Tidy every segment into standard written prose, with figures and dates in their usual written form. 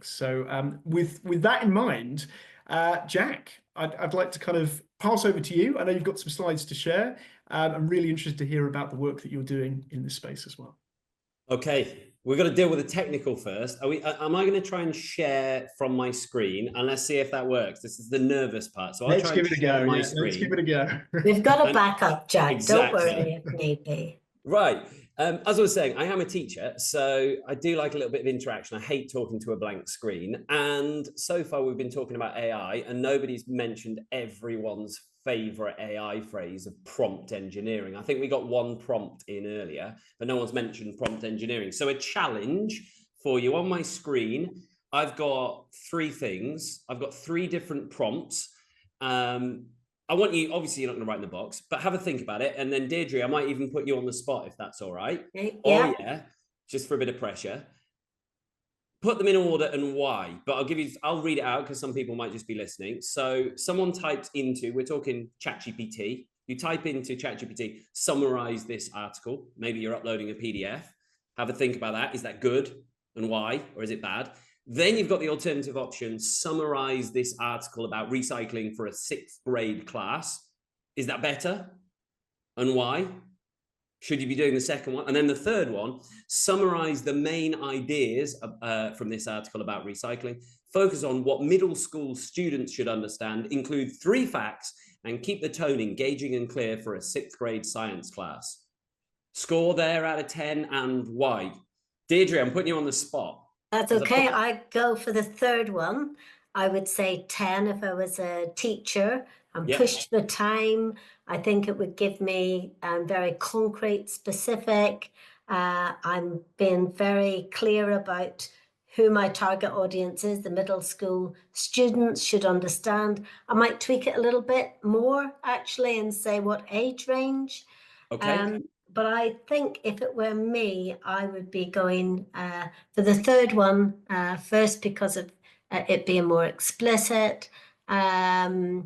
projects. So with that in mind, Jack, I'd like to kind of pass over to you. I know you've got some slides to share. I'm really interested to hear about the work that you're doing in this space as well. Okay, we've got to deal with the technical first. Am I going to try and share from my screen? And let's see if that works. This is the nervous part. So I'll try and share my screen. Let's give it a go. We've got a backup, Jack. Exactly. Don't worry if need be. Right. As I was saying, I am a teacher, so I do like a little bit of interaction. I hate talking to a blank screen. And so far, we've been talking about AI, and nobody's mentioned everyone's favorite AI phrase of prompt engineering. I think we got one prompt in earlier, but no one's mentioned prompt engineering. So a challenge for you on my screen, I've got three things. I've got three different prompts. I want you, obviously you're not going to write in the box, but have a think about it. And then Deirdre, I might even put you on the spot if that's all right. Yeah. Oh yeah, just for a bit of pressure. Put them in order and why, but I'll read it out because some people might just be listening. So someone types into, we're talking ChatGPT. You type into ChatGPT, summarize this article. Maybe you're uploading a PDF. Have a think about that. Is that good and why, or is it bad? Then you've got the alternative option, summarize this article about recycling for a 6th grade class. Is that better? And why? Should you be doing the second one? And then the third one, summarize the main ideas from this article about recycling. Focus on what middle school students should understand, include 3 facts, and keep the tone engaging and clear for a 6th grade science class. Score there out of 10 and why? Deirdre, I'm putting you on the spot. That's okay. I go for the third one. I would say 10 if I was a teacher. I'm pushed for time. I think it would give me very concrete, specific. I'm being very clear about who my target audience is. The middle school students should understand. I might tweak it a little bit more actually and say what age range. Okay. But I think if it were me, I would be going for the third one first because of it being more explicit. If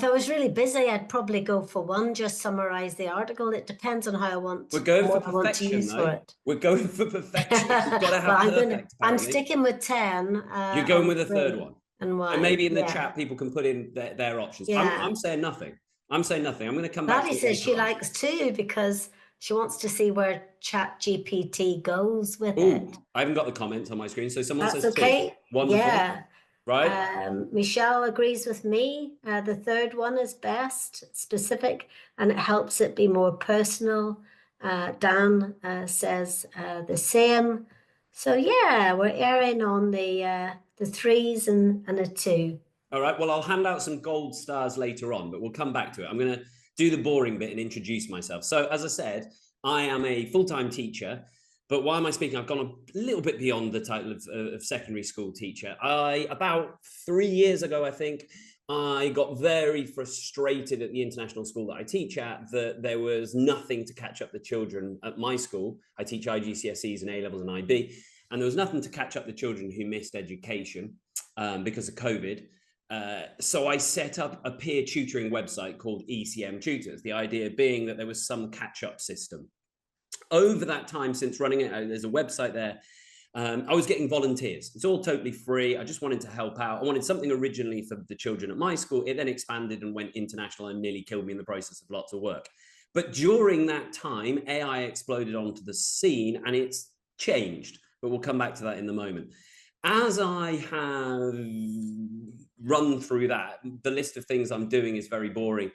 I was really busy, I'd probably go for 1, just summarize the article. It depends on how I want. We're going for perfection, though. We're going for perfection. We've got to have perfect. I'm sticking with 10. You're going with a third one. And why? And maybe in the chat, people can put in their options. Yeah. I'm saying nothing. I'm saying nothing. I'm going to come back. Maddie says she likes 2 because she wants to see where ChatGPT goes with it. I haven't got the comments on my screen, so someone says okay. 2. Wonderful. Yeah. Right. Michelle agrees with me. The third one is best, specific, and it helps it be more personal. Dan says the same. So yeah, we're erring on the 3s and a 2. All right, well, I'll hand out some gold stars later on, but we'll come back to it. I'm going to do the boring bit and introduce myself. So as I said, I am a full-time teacher, but why am I speaking? I've gone a little bit beyond the title of secondary school teacher. About 3 years ago, I think, I got very frustrated at the international school that I teach at, that there was nothing to catch up the children at my school. I teach IGCSEs and A-levels and IB, and there was nothing to catch up the children who missed education because of COVID. So I set up a peer tutoring website called ECM Tutors, the idea being that there was some catch-up system. Over that time since running it, there's a website there. I was getting volunteers. It's all totally free. I just wanted to help out. I wanted something originally for the children at my school. It then expanded and went international and nearly killed me in the process of lots of work. But during that time, AI exploded onto the scene and it's changed. But we'll come back to that in a moment. As I have run through that, the list of things I'm doing is very boring,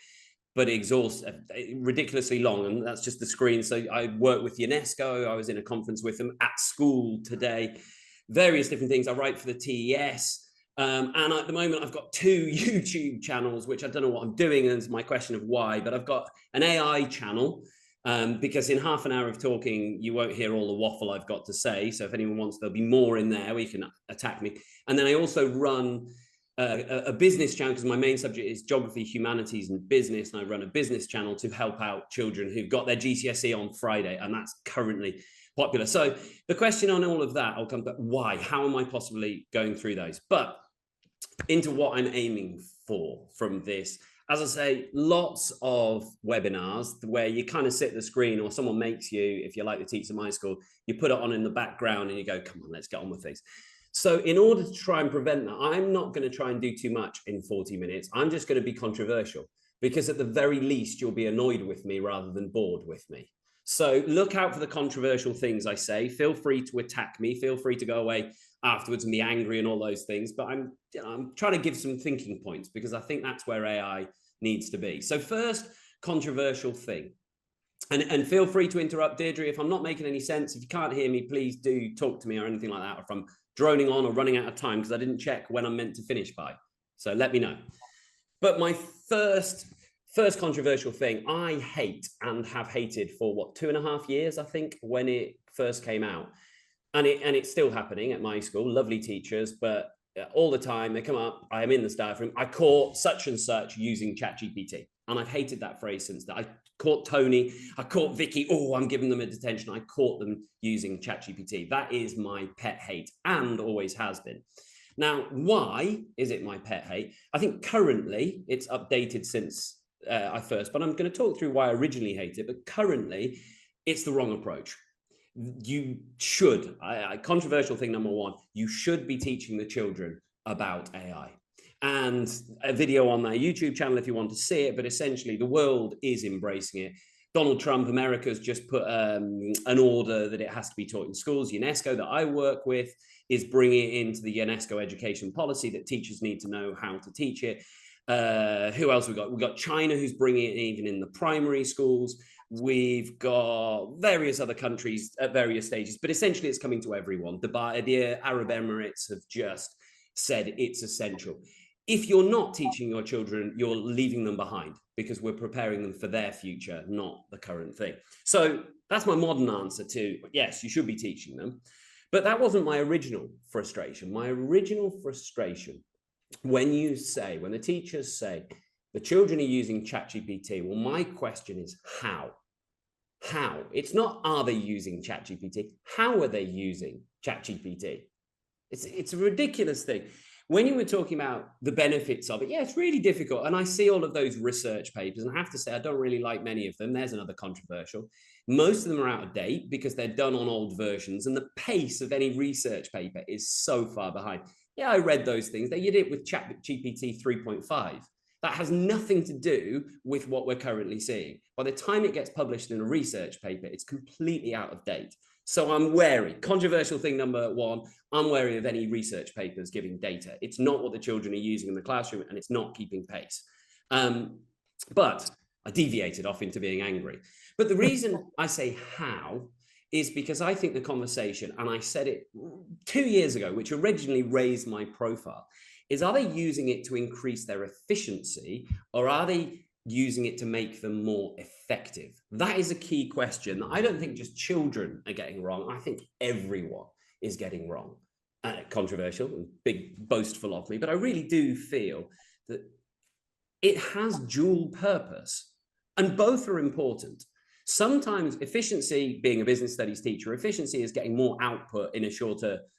but ridiculously long, and that's just the screen. So I work with UNESCO. I was in a conference with them at school today, various different things. I write for the TES, and at the moment I've got 2 YouTube channels, which I don't know what I'm doing, and it's my question of why, but I've got an AI channel, because in half an hour of talking, you won't hear all the waffle I've got to say. So if anyone wants, there'll be more in there where you can attack me. And then I also run a business channel because my main subject is geography, humanities, and business. And I run a business channel to help out children who've got their GCSE on Friday, and that's currently popular. So the question on all of that, I'll come back. Why? How am I possibly going through those? But into what I'm aiming for from this. As I say, lots of webinars where you kind of sit at the screen, or someone makes you, if you're like the teacher at my school, you put it on in the background and you go, come on, let's get on with things. So in order to try and prevent that, I'm not going to try and do too much in 40 minutes. I'm just going to be controversial, because at the very least, you'll be annoyed with me rather than bored with me. So look out for the controversial things I say. Feel free to attack me. Feel free to go away afterwards and be angry and all those things. But I'm trying to give some thinking points, because I think that's where AI needs to be. So first, controversial thing. And feel free to interrupt, Deirdre, if I'm not making any sense. If you can't hear me, please do talk to me or anything like that, or if I'm droning on or running out of time, because I didn't check when I'm meant to finish by. So let me know. But my first controversial thing, I hate and have hated for what, 2.5 years, I think, when it first came out. And it's still happening at my school. Lovely teachers, but all the time they come up, I am in the staff room, I caught such and such using ChatGPT. And I've hated that phrase since that. I caught Tony, I caught Vicky, oh, I'm giving them a detention. I caught them using ChatGPT. That is my pet hate, and always has been. Now, why is it my pet hate? I think currently it's updated since I first, but I'm going to talk through why I originally hated it. But currently it's the wrong approach. You should, controversial thing number one, you should be teaching the children about AI. And a video on their YouTube channel if you want to see it, but essentially the world is embracing it. Donald Trump, America's just put an order that it has to be taught in schools. UNESCO, that I work with, is bringing it into the UNESCO education policy that teachers need to know how to teach it. Who else we got? We've got China, who's bringing it even in the primary schools. We've got various other countries at various stages, but essentially it's coming to everyone. The Arab Emirates have just said it's essential. If you're not teaching your children, you're leaving them behind, because we're preparing them for their future, not the current thing. So that's my modern answer to, yes, you should be teaching them. But that wasn't my original frustration. My original frustration, when the teachers say the children are using ChatGPT, well, my question is how? How? It's not, are they using ChatGPT? How are they using ChatGPT? It's a ridiculous thing. When you were talking about the benefits of it, yeah, it's really difficult. And I see all of those research papers, and I have to say, I don't really like many of them. There's another controversial. Most of them are out of date because they're done on old versions, and the pace of any research paper is so far behind. Yeah, I read those things. They did it with ChatGPT 3.5. That has nothing to do with what we're currently seeing. By the time it gets published in a research paper, it's completely out of date. So I'm wary. Controversial thing number one, I'm wary of any research papers giving data. It's not what the children are using in the classroom, and it's not keeping pace. But I deviated off into being angry. But the reason I say how is because I think the conversation, and I said it 2 years ago, which originally raised my profile, is, are they using it to increase their efficiency, or are they using it to make them more effective? That is a key question that I don't think just children are getting wrong. I think everyone is getting wrong. Controversial and big boastful of me, but I really do feel that it has dual purpose, and both are important. Sometimes efficiency, being a business studies teacher, efficiency is getting more output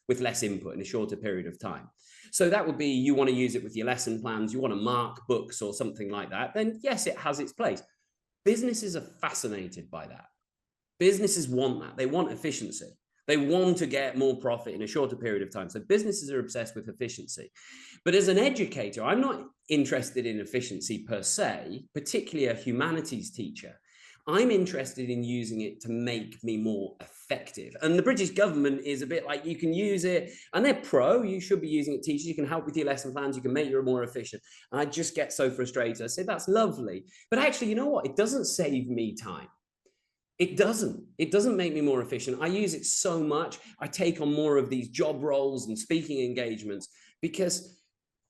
with less input in a shorter period of time. So that would be, you want to use it with your lesson plans, you want to mark books or something like that, then yes, it has its place. Businesses are fascinated by that. Businesses want that. They want efficiency. They want to get more profit in a shorter period of time. So businesses are obsessed with efficiency. But as an educator, I'm not interested in efficiency per se, particularly a humanities teacher. I'm interested in using it to make me more effective. And the British government is a bit like, you can use it, and they're pro, you should be using it, teachers, you can help with your lesson plans, you can make you more efficient. And I just get so frustrated. I say, that's lovely. But actually, you know what? It doesn't save me time. It doesn't make me more efficient. I use it so much. I take on more of these job roles and speaking engagements because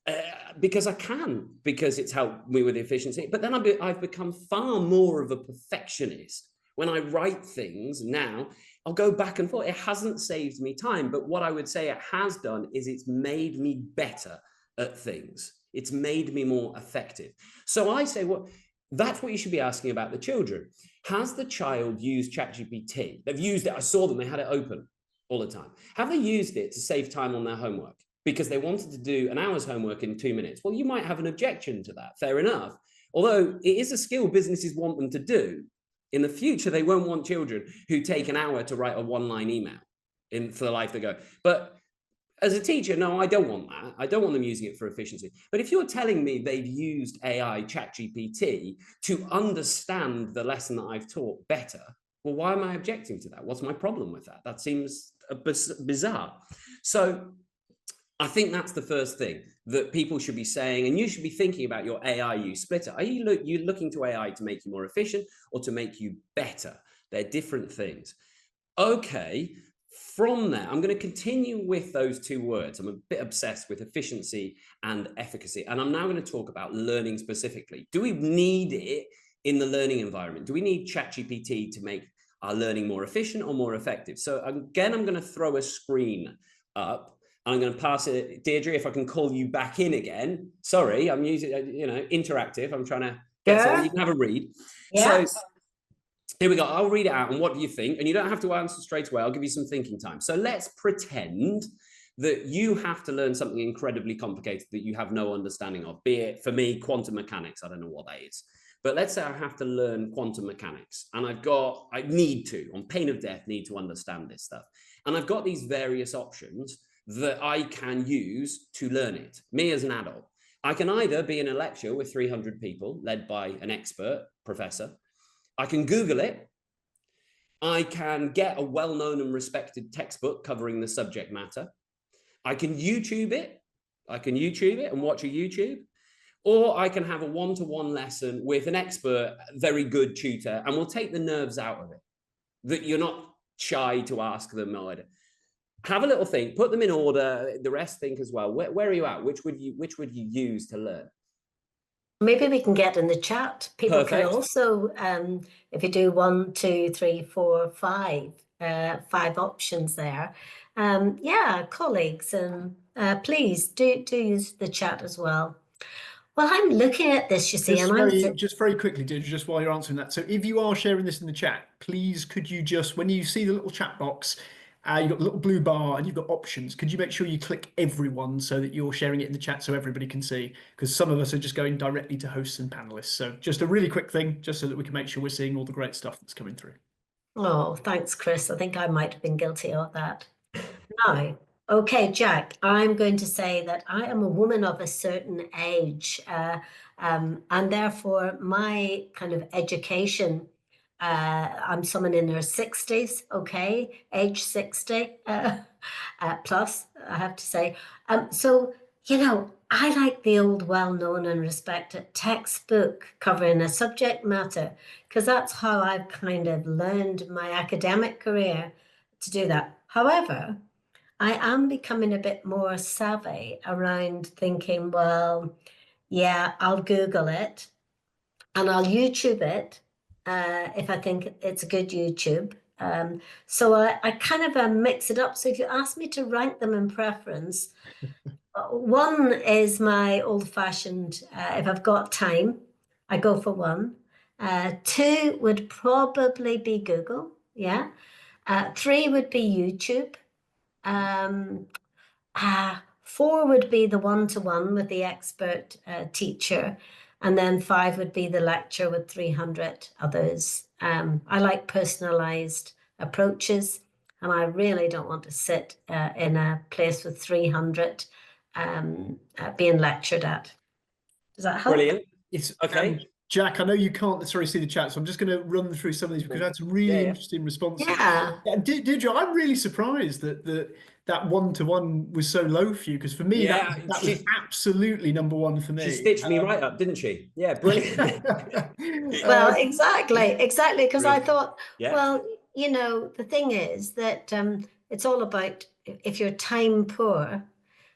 I can, because it's helped me with efficiency. But then I've become far more of a perfectionist. When I write things now, I'll go back and forth. It hasn't saved me time. But what I would say it has done is it's made me better at things. It's made me more effective. So I say, well, that's what you should be asking about the children. Has the child used ChatGPT? They've used it. I saw them. They had it open all the time. Have they used it to save time on their homework because they wanted to do an hour's homework in 2 minutes? Well, you might have an objection to that. Fair enough. Although it is a skill businesses want them to do, in the future, they won't want children who take an hour to write a one-line email for the life they go. But as a teacher, no, I don't want that. I don't want them using it for efficiency. But if you're telling me they've used AI, ChatGPT, to understand the lesson that I've taught better, well, why am I objecting to that? What's my problem with that? That seems bizarre. So I think that's the first thing that people should be saying, and you should be thinking about your AI use splitter. Are you looking to AI to make you more efficient or to make you better? They're different things. Okay, from there, I'm going to continue with those two words. I'm a bit obsessed with efficiency and efficacy, and I'm now going to talk about learning specifically. Do we need it in the learning environment? Do we need ChatGPT to make our learning more efficient or more effective? So again, I'm going to throw a screen up. I'm going to pass it, Deirdre, if I can call you back in again. Sorry, I'm using, interactive. I'm trying to get someone, you can have a read. Yeah. So here we go. I'll read it out. And what do you think? And you don't have to answer straight away. I'll give you some thinking time. So let's pretend that you have to learn something incredibly complicated that you have no understanding of, be it, for me, quantum mechanics. I don't know what that is. But let's say I have to learn quantum mechanics and I need to, on pain of death, need to understand this stuff. And I've got these various options that I can use to learn it, me as an adult. I can either be in a lecture with 300 people led by an expert professor. I can Google it. I can get a well-known and respected textbook covering the subject matter. I can YouTube it. And watch a YouTube. Or I can have a one-to-one lesson with an expert, very good tutor, and we'll take the nerves out of it, that you're not shy to ask them. Have a little think, put them in order, the rest think as well. Where are you at? Which would you use to learn? Maybe we can get in the chat. People Perfect. Can also, if you do 1, 2, 3, 4, 5, 5 options there. Yeah, colleagues, and please do use the chat as well. Well, I'm looking at this, you see, just very quickly, Deirdre, just while you're answering that. So if you are sharing this in the chat, please could you just, when you see the little chat box, you've got the little blue bar and you've got options. Could you make sure you click everyone so that you're sharing it in the chat so everybody can see? Because some of us are just going directly to hosts and panelists. So just a really quick thing, just so that we can make sure we're seeing all the great stuff that's coming through. Oh, thanks, Chris. I think I might have been guilty of that. No. Okay, Jack, I'm going to say that I am a woman of a certain age, and therefore my kind of education, I'm someone in their 60s, okay, age 60 plus, I have to say. So, I like the old well-known and respected textbook covering a subject matter, because that's how I've kind of learned my academic career to do that. However, I am becoming a bit more savvy around thinking, well, yeah, I'll Google it and I'll YouTube it if I think it's a good YouTube. So I kind of mix it up. So if you ask me to rank them in preference, 1 is my old-fashioned, if I've got time, I go for 1. 2 would probably be Google, yeah. 3 would be YouTube. 4 would be the one-to-one with the expert teacher, and then 5 would be the lecture with 300 others. I like personalized approaches, and I really don't want to sit in a place with 300 being lectured at. Does that help? Brilliant. It's okay. Jack, I know you can't necessarily see the chat, so I'm just going to run through some of these because that's really interesting responses. Yeah. Deirdre, I'm really surprised that one-to-one was so low for you, because for me that was absolutely number 1 for me. She stitched me right up, didn't she? Yeah, brilliant. Well, exactly, because I thought, well, the thing is that it's all about if you're time poor,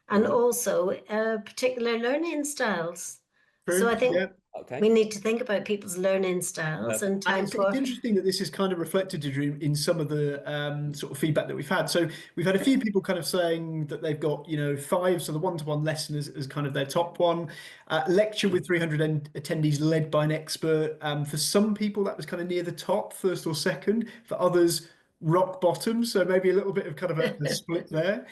and also particular learning styles. True. So I think we need to think about people's learning styles and time poor. It's interesting that this is kind of reflected in some of the sort of feedback that we've had. So we've had a few people kind of saying that they've got 5, so the one-to-one lesson is kind of their top one. Lecture with 300 attendees led by an expert. For some people that was kind of near the top, first or second. For others, rock bottom. So maybe a little bit of kind of a split there.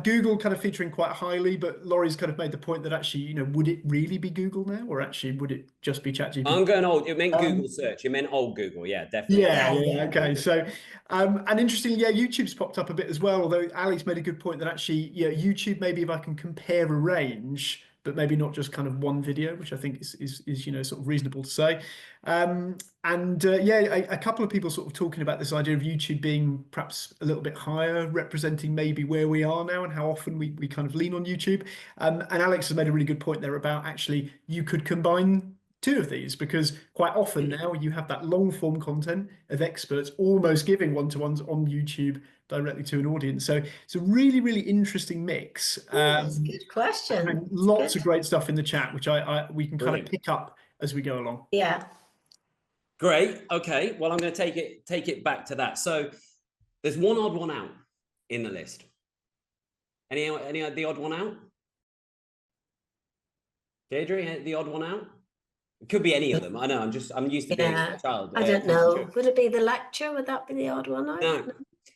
Google kind of featuring quite highly, but Laurie's kind of made the point that actually, you know, would it really be Google now, or actually would it just be ChatGPT? I'm going old. It meant Google search. It meant old Google. Yeah, definitely. Yeah. Okay. So, and interestingly, yeah, YouTube's popped up a bit as well. Although Alex made a good point that actually, yeah, YouTube, maybe if I can compare a range, but maybe not just kind of one video, which I think is you know, sort of reasonable to say. Yeah, a couple of people sort of talking about this idea of YouTube being perhaps a little bit higher, representing maybe where we are now and how often we kind of lean on YouTube. And Alex has made a really good point there about actually you could combine two of these, because quite often now you have that long form content of experts almost giving one-to-ones on YouTube directly to an audience. So it's a really, really interesting mix. That's a good question. And lots of great stuff in the chat, which we can kind of pick up as we go along. Yeah. Great. Okay. Well, I'm going to take it back to that. So there's one odd one out in the list. Any the odd one out? Deirdre, the odd one out? It could be any of them. I know. I'm used to being a child. I don't know. Would it be the lecture? Would that be the odd one out? No.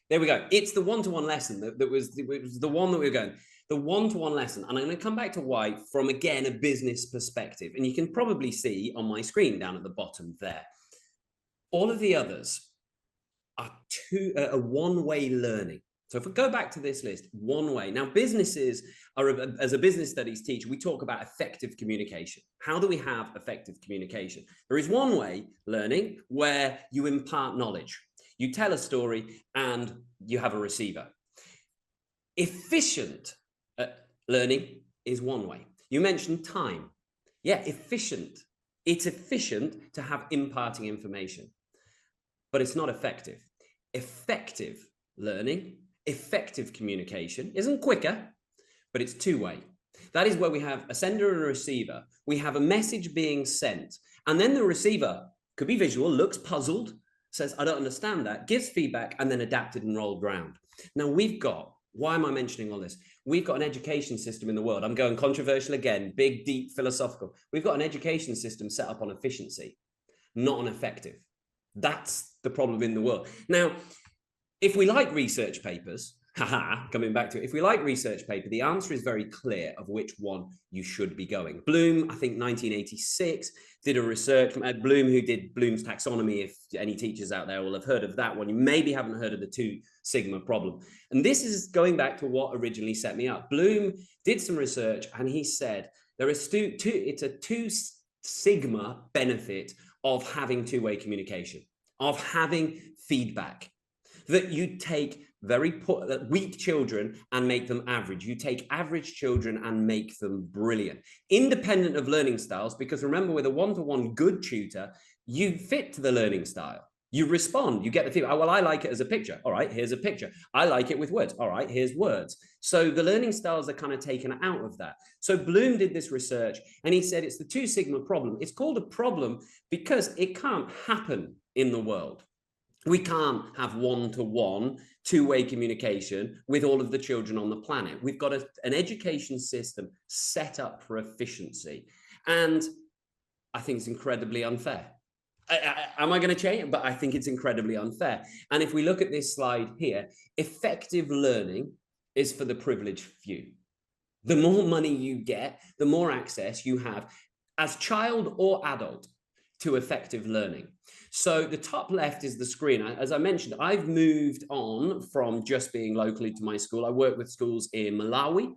There we go. It's the one-to-one lesson that was the one that we were going. The one-to-one lesson, and I'm going to come back to why from, again, a business perspective. And you can probably see on my screen down at the bottom there. All of the others are a one-way learning. So if we go back to this list, one way. Now, businesses are, as a business studies teacher, we talk about effective communication. How do we have effective communication? There is one way learning where you impart knowledge. You tell a story and you have a receiver. Efficient learning is one way. You mentioned time. Yeah, efficient. It's efficient to have imparting information, but it's not effective. Effective learning, effective communication isn't quicker, but it's two-way. That is where we have a sender and a receiver. We have a message being sent, and then the receiver could be visual, looks puzzled, says, I don't understand that, gives feedback, and then adapted and rolled round. Now we've got, why am I mentioning all this? We've got an education system in the world. I'm going controversial again, big, deep, philosophical. We've got an education system set up on efficiency, not on effective. That's the problem in the world. Now, if we like research papers, coming back to it, if we like research paper, the answer is very clear of which one you should be going. Bloom, I think 1986, did a research, Bloom, who did Bloom's taxonomy, if any teachers out there will have heard of that one. You maybe haven't heard of the 2 sigma problem. And this is going back to what originally set me up. Bloom did some research and he said, it's a 2 sigma benefit of having two-way communication, of having feedback. That you take very weak children and make them average. You take average children and make them brilliant, independent of learning styles, because remember, with a one-to-one good tutor, you fit to the learning style. You respond, you get the feedback. Oh, well, I like it as a picture. All right, here's a picture. I like it with words. All right, here's words. So the learning styles are kind of taken out of that. So Bloom did this research and he said it's the 2 sigma problem. It's called a problem because it can't happen in the world. We can't have one-to-one, two-way communication with all of the children on the planet. We've got an education system set up for efficiency. And I think it's incredibly unfair. Am I going to change? But I think it's incredibly unfair. And if we look at this slide here, effective learning is for the privileged few. The more money you get, the more access you have as child or adult to effective learning. So the top left is the screen. As I mentioned, I've moved on from just being locally to my school. I work with schools in Malawi,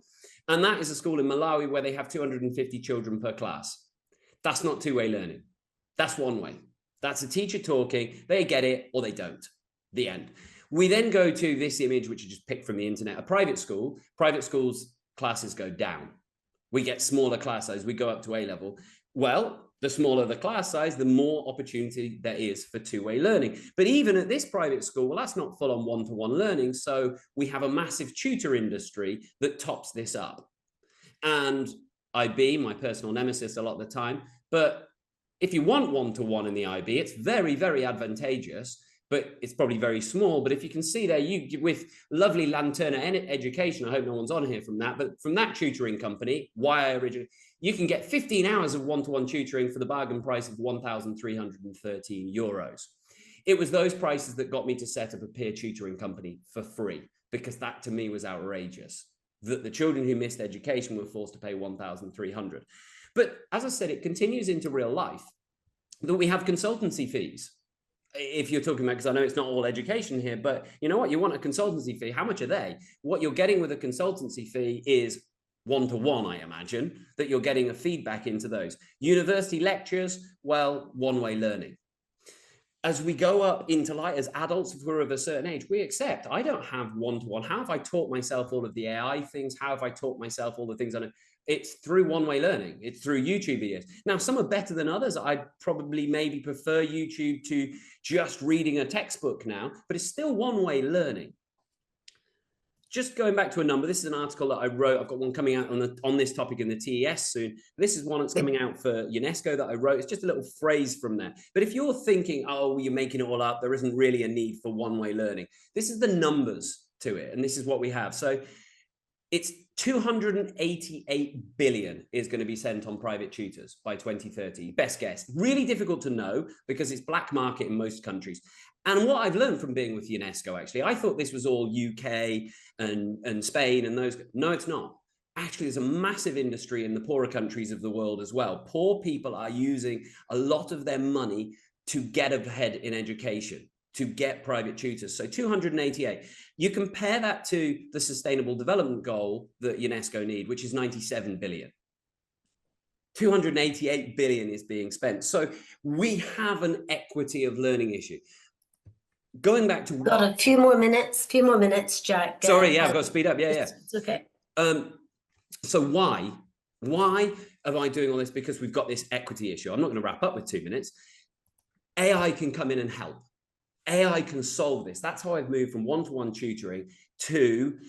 and that is a school in Malawi where they have 250 children per class. That's not two-way learning. That's one way. That's a teacher talking. They get it or they don't. The end. We then go to this image, which I just picked from the internet, a private school. Private schools, classes go down. We get smaller class size. We go up to A level. Well, the smaller the class size, the more opportunity there is for two-way learning. But even at this private school, well, that's not full-on one-to-one learning. So we have a massive tutor industry that tops this up. And IB, my personal nemesis a lot of the time. But if you want one-to-one in the IB, it's very, very advantageous, but it's probably very small. But if you can see there, you with lovely Lanterna Education, I hope no one's on here from that, but from that tutoring company, why originally, you can get 15 hours of one-to-one tutoring for the bargain price of €1,313. It was those prices that got me to set up a peer tutoring company for free, because that to me was outrageous. that the children who missed education were forced to pay 1,300. But as I said, it continues into real life that we have consultancy fees. If you're talking about, because I know it's not all education here, but you know what, you want a consultancy fee. How much are they? What you're getting with a consultancy fee is one-to-one, I imagine, that you're getting a feedback into those. University lectures, well, one-way learning. As we go up into light, as adults, if we're of a certain age, we accept, I don't have one-to-one. How have I taught myself all of the AI things? How have I taught myself all the things I know? It's through one-way learning. It's through YouTube videos. Now, some are better than others. I'd probably maybe prefer YouTube to just reading a textbook now, but it's still one-way learning. Just going back to a number, this is an article that I wrote. I've got one coming out on this topic in the TES soon. This is one that's coming out for UNESCO that I wrote. It's just a little phrase from there. But if you're thinking, oh, you're making it all up, there isn't really a need for one-way learning. This is the numbers to it, and this is what we have. So it's 288 billion is going to be sent on private tutors by 2030. Best guess. Really difficult to know because it's black market in most countries. And what I've learned from being with UNESCO, actually, I thought this was all UK and Spain and those. No, it's not. Actually, there's a massive industry in the poorer countries of the world as well. Poor people are using a lot of their money to get ahead in education, to get private tutors. So 288. You compare that to the Sustainable Development Goal that UNESCO need, which is 97 billion. 288 billion is being spent. So we have an equity of learning issue. Going back to got a few more minutes, Jack. Sorry, yeah, I've got to speed up. Yeah, it's okay. So why am I doing all this? Because we've got this equity issue. I'm not going to wrap up with 2 minutes. AI can come in and help. AI can solve this. That's how I've moved from one-to-one tutoring to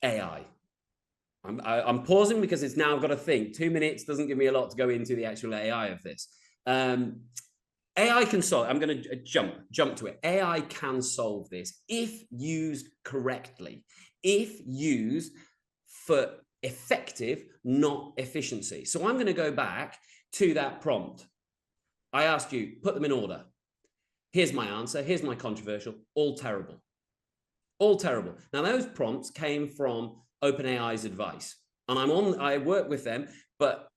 AI. I'm pausing because it's now I've got to think. 2 minutes doesn't give me a lot to go into the actual AI of this. AI can solve. I'm going to jump to it. AI can solve this if used correctly, if used for effective, not efficiency. So I'm going to go back to that prompt. I asked you, put them in order. Here's my answer. Here's my controversial. All terrible. All terrible. Now, those prompts came from OpenAI's advice. And I work with them, but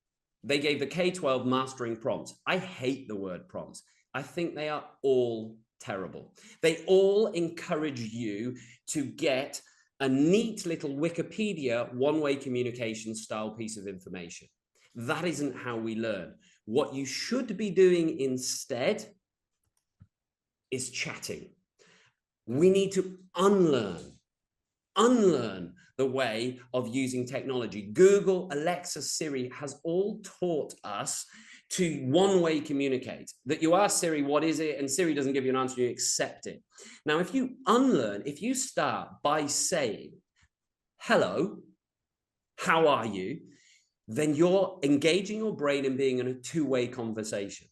they gave the K-12 mastering prompts. I hate the word prompts. I think they are all terrible. They all encourage you to get a neat little Wikipedia one-way communication style piece of information. That isn't how we learn. What you should be doing instead is chatting. We need to unlearn the way of using technology. Google, Alexa, Siri has all taught us to one-way communicate. That you ask Siri, what is it? And Siri doesn't give you an answer, you accept it. Now, if you unlearn, if you start by saying, hello, how are you? Then you're engaging your brain and being in a two-way conversation.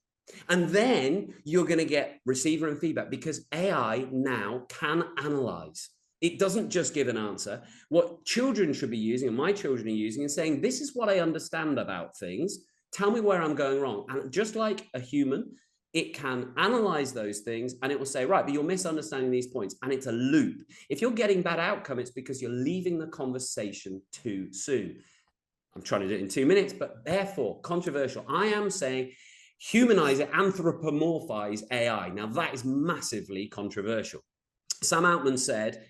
And then you're going to get receiver and feedback because AI now can analyze. It doesn't just give an answer. What children should be using, and my children are using, is saying, this is what I understand about things. Tell me where I'm going wrong. And just like a human, it can analyze those things and it will say, right, but you're misunderstanding these points. And it's a loop. If you're getting bad outcome, it's because you're leaving the conversation too soon. I'm trying to do it in 2 minutes, but therefore controversial. I am saying humanize it, anthropomorphize AI. Now that is massively controversial. Sam Altman said,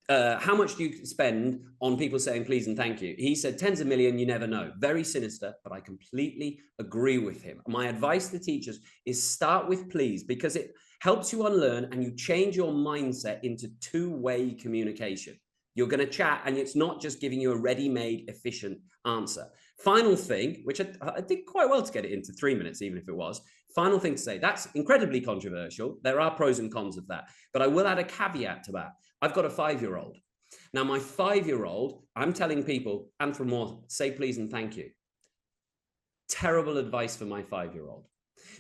how much do you spend on people saying please and thank you? He said tens of millions, you never know. Very sinister, but I completely agree with him. My advice to teachers is start with please, because it helps you unlearn and you change your mindset into two-way communication. You're going to chat and it's not just giving you a ready-made, efficient answer. Final thing, which I did quite well to get it into 3 minutes, even if it was. Final thing to say, that's incredibly controversial. There are pros and cons of that, but I will add a caveat to that. I've got a 5-year-old. Now, my 5-year-old, I'm telling people, say please and thank you. Terrible advice for my 5-year-old,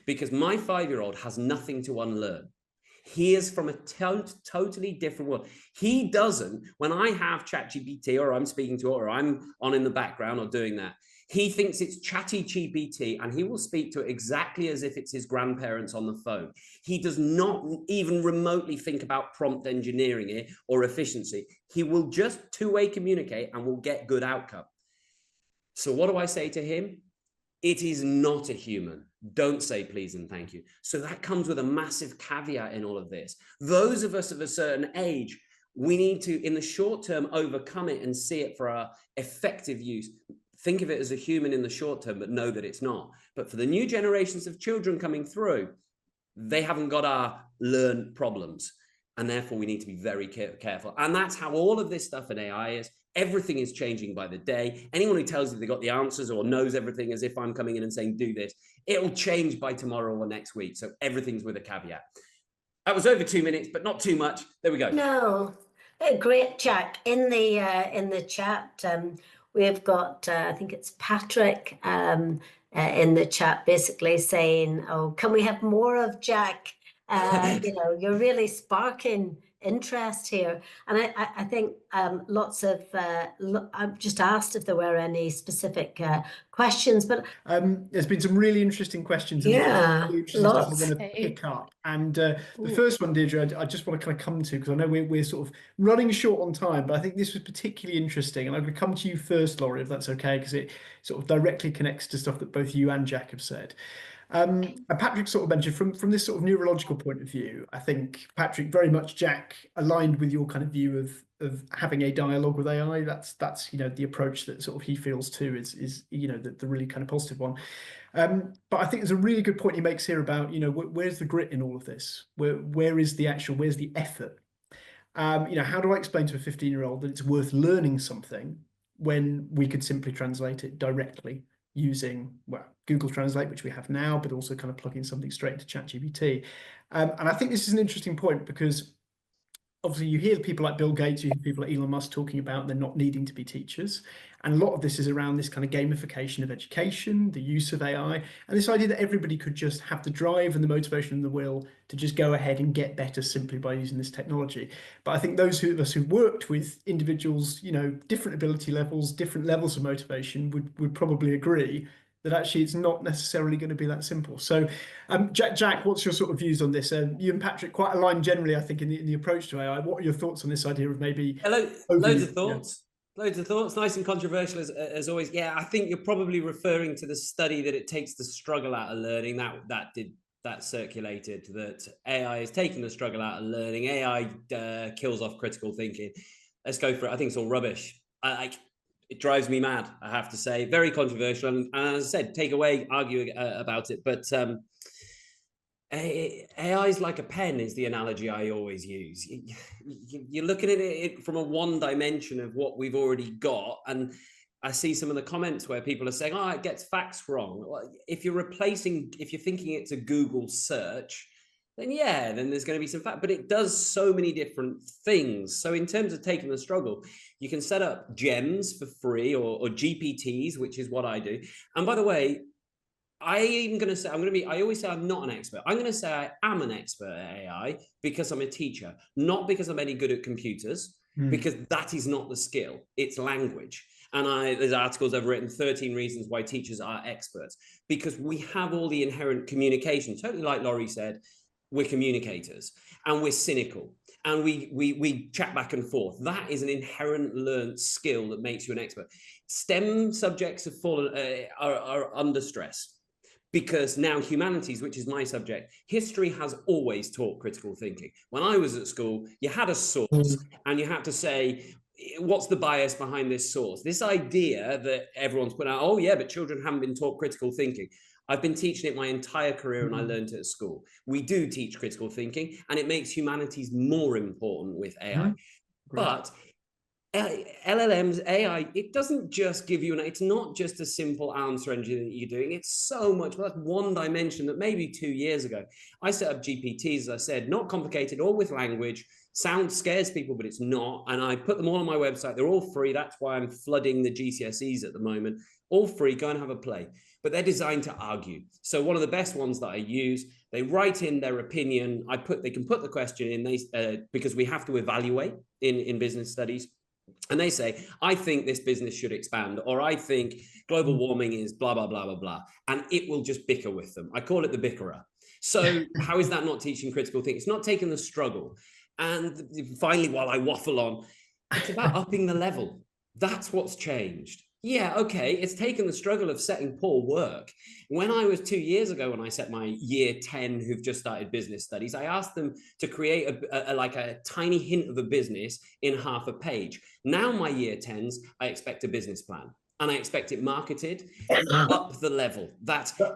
because my 5-year-old has nothing to unlearn. He is from a totally different world. He doesn't, when I have ChatGPT or I'm speaking to it or I'm on in the background or doing that, He thinks it's chatty GPT, and he will speak to it exactly as if it's his grandparents on the phone. He does not even remotely think about prompt engineering it or efficiency. He will just two-way communicate and will get good outcome. So what do I say to him? It is not a human. Don't say please and thank you. So that comes with a massive caveat in all of this. Those of us of a certain age, we need to, in the short term, overcome it and see it for our effective use. Think of it as a human in the short term, but know that it's not. But for the new generations of children coming through, they haven't got our learned problems. And therefore, we need to be very careful. And that's how all of this stuff in AI is. Everything is changing by the day. Anyone who tells you they got the answers or knows everything as if I'm coming in and saying, do this, it'll change by tomorrow or next week. So everything's with a caveat. That was over 2 minutes, but not too much. There we go. No, great, Jack. In the chat, we've got I think it's Patrick in the chat, basically saying, "Oh, can we have more of Jack? You know, you're really sparking interest here." And I think lots of I've just asked if there were any specific questions, but there's been some really interesting questions. And yeah, really interesting stuff I lots. want to pick up. And the first one, Deirdre, I just want to kind of come to, because I know we're sort of running short on time, but I think this was particularly interesting. And I'm going to come to you first, Laurie, if that's okay, because it sort of directly connects to stuff that both you and Jack have said. And Patrick sort of mentioned from this sort of neurological point of view, I think Patrick, very much Jack, aligned with your kind of view of having a dialogue with AI. That's you know, the approach that sort of he feels too is you know, the really kind of positive one. But I think there's a really good point he makes here about, you know, where's the grit in all of this? Where's the effort? You know, how do I explain to a 15-year-old that it's worth learning something when we could simply translate it directly using, well, Google Translate, which we have now, but also kind of plugging something straight into ChatGPT. And I think this is an interesting point, because obviously you hear people like Bill Gates, you hear people like Elon Musk talking about there not needing to be teachers. And a lot of this is around this kind of gamification of education, the use of AI, and this idea that everybody could just have the drive and the motivation and the will to just go ahead and get better simply by using this technology. But I think those of us who've worked with individuals, you know, different ability levels, different levels of motivation would probably agree that actually it's not necessarily going to be that simple. So, Jack, what's your sort of views on this? You and Patrick quite aligned generally, I think, in the approach to AI. What are your thoughts on this idea of maybe... Loads of thoughts. Yeah. Loads of thoughts, nice and controversial as always. Yeah, I think you're probably referring to the study that it takes the struggle out of learning. That circulated, that AI is taking the struggle out of learning. AI kills off critical thinking. Let's go for it. I think it's all rubbish. It drives me mad, I have to say. Very controversial, and as I said, take away, argue about it. But AI is like a pen, is the analogy I always use. You're looking at it from a one dimension of what we've already got. And I see some of the comments where people are saying, oh, it gets facts wrong. If you're thinking it's a Google search, then yeah, then there's going to be some fact, but it does so many different things. So in terms of taking the struggle, you can set up gems for free or GPTs, which is what I do. And by the way, I always say I'm not an expert. I'm going to say I am an expert at AI because I'm a teacher, not because I'm any good at computers, because that is not the skill. It's language. And there's articles I've written, 13 reasons why teachers are experts, because we have all the inherent communication. Totally like Laurie said, we're communicators and we're cynical and we chat back and forth. That is an inherent learned skill that makes you an expert. STEM subjects have are under stress, because now humanities, which is my subject, history has always taught critical thinking. When I was at school, you had a source and you had to say, what's the bias behind this source? This idea that everyone's put out, oh yeah, but children haven't been taught critical thinking. I've been teaching it my entire career and I learned it at school. We do teach critical thinking and it makes humanities more important with AI. But LLMs, AI, it doesn't just give you it's not just a simple answer engine that you're doing. It's so much. Well, that's one dimension that maybe 2 years ago, I set up GPTs, as I said, not complicated, all with language. Sound scares people, but it's not. And I put them all on my website. They're all free. That's why I'm flooding the GCSEs at the moment. All free. Go and have a play. But they're designed to argue. So one of the best ones that I use, they write in their opinion. They can put the question in, because we have to evaluate in business studies. and they say, I think this business should expand, or I think global warming is blah, blah, blah, blah, blah. And it will just bicker with them. I call it the bickerer. So how is that not teaching critical thinking? It's not taking the struggle. And finally, while I waffle on, it's about upping the level. That's what's changed. Yeah, okay, it's taken the struggle of setting poor work. When I was 2 years ago, when I set my year 10 who've just started business studies, I asked them to create a tiny hint of a business in half a page. Now my year 10s, I expect a business plan. And I expect it marketed and up the level.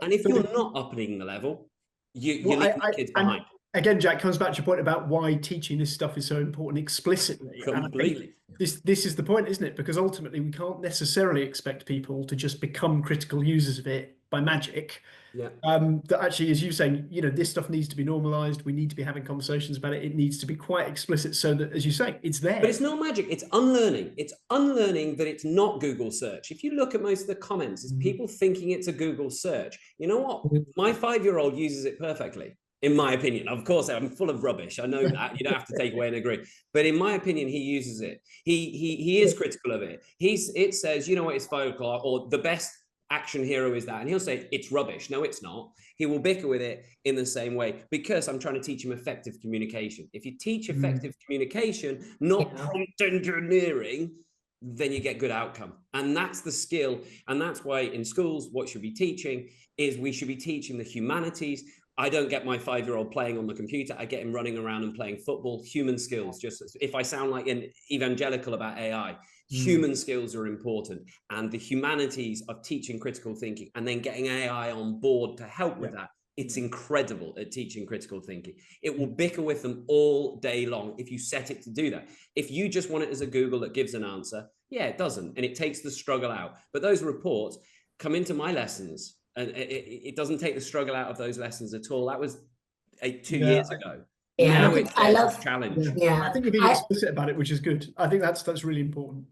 And if you're not upping the level, you're leaving the kids behind. Again, Jack, comes back to your point about why teaching this stuff is so important explicitly. Completely. This is the point, isn't it? Because ultimately we can't necessarily expect people to just become critical users of it by magic. Yeah. That actually, as you're saying, you know, this stuff needs to be normalized. We need to be having conversations about it. It needs to be quite explicit so that, as you say, it's there. But it's not magic. It's unlearning. It's unlearning that it's not Google search. If you look at most of the comments, it's people thinking it's a Google search. You know what? My 5-year-old uses it perfectly. In my opinion, of course, I'm full of rubbish. I know that. You don't have to take away and agree. But in my opinion, he uses it. He is critical of it. It says, you know what, it's 5 o'clock, or the best action hero is that. And he'll say, it's rubbish. No, it's not. He will bicker with it in the same way because I'm trying to teach him effective communication. If you teach effective communication, not prompt engineering, then you get good outcome. And that's the skill. And that's why in schools, what should be teaching is we should be teaching the humanities. I don't get my 5-year-old playing on the computer. I get him running around and playing football. Human skills. Just if I sound like an evangelical about AI, human skills are important. And the humanities of teaching critical thinking and then getting AI on board to help with that. It's incredible at teaching critical thinking. It will bicker with them all day long if you set it to do that. If you just want it as a Google that gives an answer, yeah, it doesn't. And it takes the struggle out. But those reports come into my lessons. And it doesn't take the struggle out of those lessons at all. That was 2 years ago. Yeah, now it's a challenge. Yeah, I think you're being explicit about it, which is good. I think that's really important.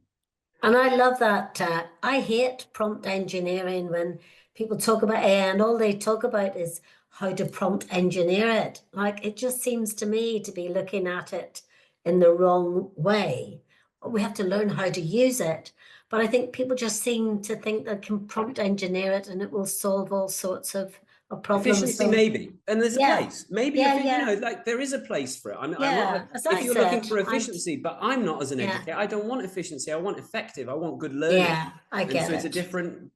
And I love that. I hate prompt engineering when people talk about AI and all they talk about is how to prompt engineer it. Like, it just seems to me to be looking at it in the wrong way. We have to learn how to use it. But I think people just seem to think they can prompt engineer it and it will solve all sorts of problems. Efficiency, maybe. And there's a place. Maybe, you know, like there is a place for it. I'm not, if you're looking for efficiency, but I'm not as an educator. I don't want efficiency. I want effective. I want good learning. Yeah, I get it. So it's a different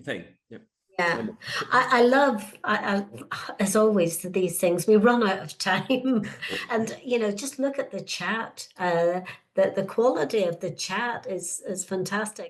thing. Yeah. Yeah, I love, as always, these things, we run out of time. And, you know, just look at the chat. The quality of the chat is fantastic.